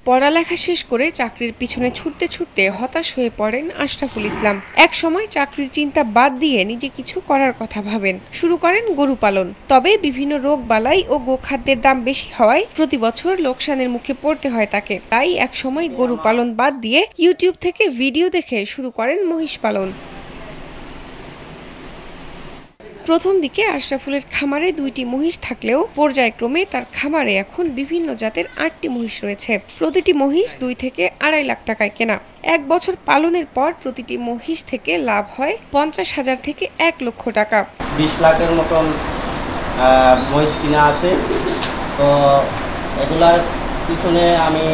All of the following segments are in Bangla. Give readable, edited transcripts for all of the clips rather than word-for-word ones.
পড়ালেখা শেষ করে চাকরির পিছনে ছুটতে ছুটতে হতাশ হয়ে পড়েন আশরাফুল ইসলাম। এক সময় চাকরির চিন্তা বাদ দিয়ে নিজে কিছু করার কথা ভাবেন, শুরু করেন গরু পালন। তবে বিভিন্ন রোগ বালাই ও গোখাদ্যের দাম বেশি হওয়ায় প্রতি বছর লোকসানের মুখে পড়তে হয় তাকে। তাই এক সময় গরু পালন বাদ দিয়ে ইউটিউব থেকে ভিডিও দেখে শুরু করেন মহিষ পালন। প্রথম দিকে আশরাফুলের খামারে ২টি মহিষ থাকলেও পর্যায়ক্রমে তার খামারে এখন বিভিন্ন জাতের ৮টি মহিষ রয়েছে। প্রতিটি মহিষ ২ থেকে ২.৫ লাখ টাকায় কেনা। ১ বছর পালনের পর প্রতিটি মহিষ থেকে লাভ হয় ৫০,০০০ থেকে ১ লক্ষ টাকা। ২০ লাখের মতন মহিষ কিনা আছে। তো এগুলার পিছনে আমি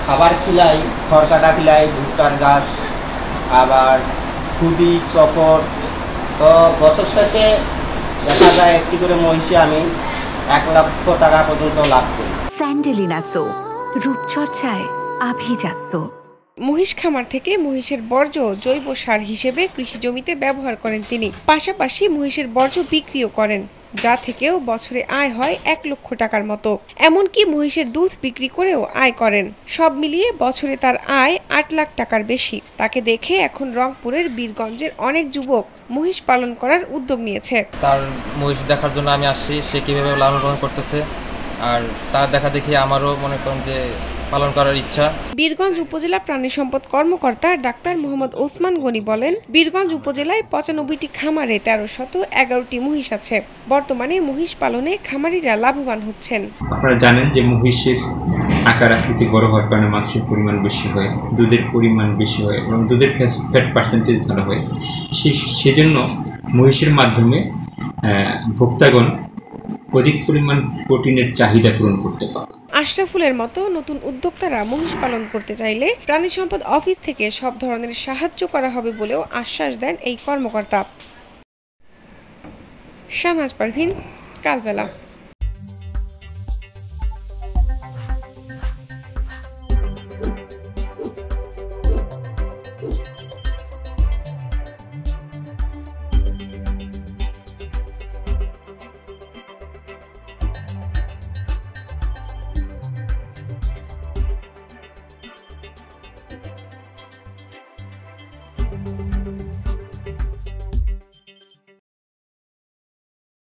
খাবার খিলাই, খড় কাটা খিলাই, ভুট্টার গাছ, আবার খুদি, চকর। তো বছর শেষে দেখা যায় একটি করে মহিষে আমি ১ লক্ষ টাকা পর্যন্ত লাভ করি। স্যান্ডেলিনা সো, রূপচর্চায় আভিজাত্য। মহিষ খামার থেকে মহিষের বর্জ্য জৈব সার হিসেবে কৃষি জমিতে ব্যবহার করেন তিনি। পাশাপাশি মহিষের বর্জ্য বিক্রিও করেন, যা থেকেও বছরে আয় হয় ১ লক্ষ টাকার মতো। এমনকি মহিষের দুধ বিক্রি করেও আয় করেন। সব মিলিয়ে বছরে তার আয় ৮ লাখ টাকার বেশি। তাকে দেখে এখন রংপুরের বীরগঞ্জের অনেক যুবক মহিষ পালন করার উদ্যোগ নিয়েছে। তার মহিষ দেখার জন্য আমি আসছি, সে কিভাবে লালন পালন করতেছে, আর তার দেখা দেখি আমারও মনে করেন যে পালন করার ইচ্ছা। বীরগঞ্জ উপজেলা প্রাণী সম্পদ কর্মকর্তা ডাক্তার মোহাম্মদ ওসমান গনি বলেন, বীরগঞ্জ উপজেলায় ৯৫টি খামারে ১৩১১টি মহিষ আছে। বর্তমানে মহিষ পালনে খামারিরা লাভবান হচ্ছেন। আপনারা জানেন যে মহিষের আকার আকৃতি বড় হওয়ার কারণে মাংসের পরিমাণ বেশি হয়, দুধের পরিমাণ বেশি হয় এবং দুধের ফ্যাট পার্সেন্টেজ ভালো হয়। সেজন্য মহিষের মাধ্যমে ভোক্তাগণ অধিক পরিমাণ প্রোটিনের চাহিদা পূরণ করতে পারে। আশরাফুলের মতো নতুন উদ্যোক্তারা মহিষ পালন করতে চাইলে প্রাণী সম্পদ অফিস থেকে সব ধরনের সাহায্য করা হবে বলেও আশ্বাস দেন এই কর্মকর্তা। শাহনাজ পারভীন, কালবেলা।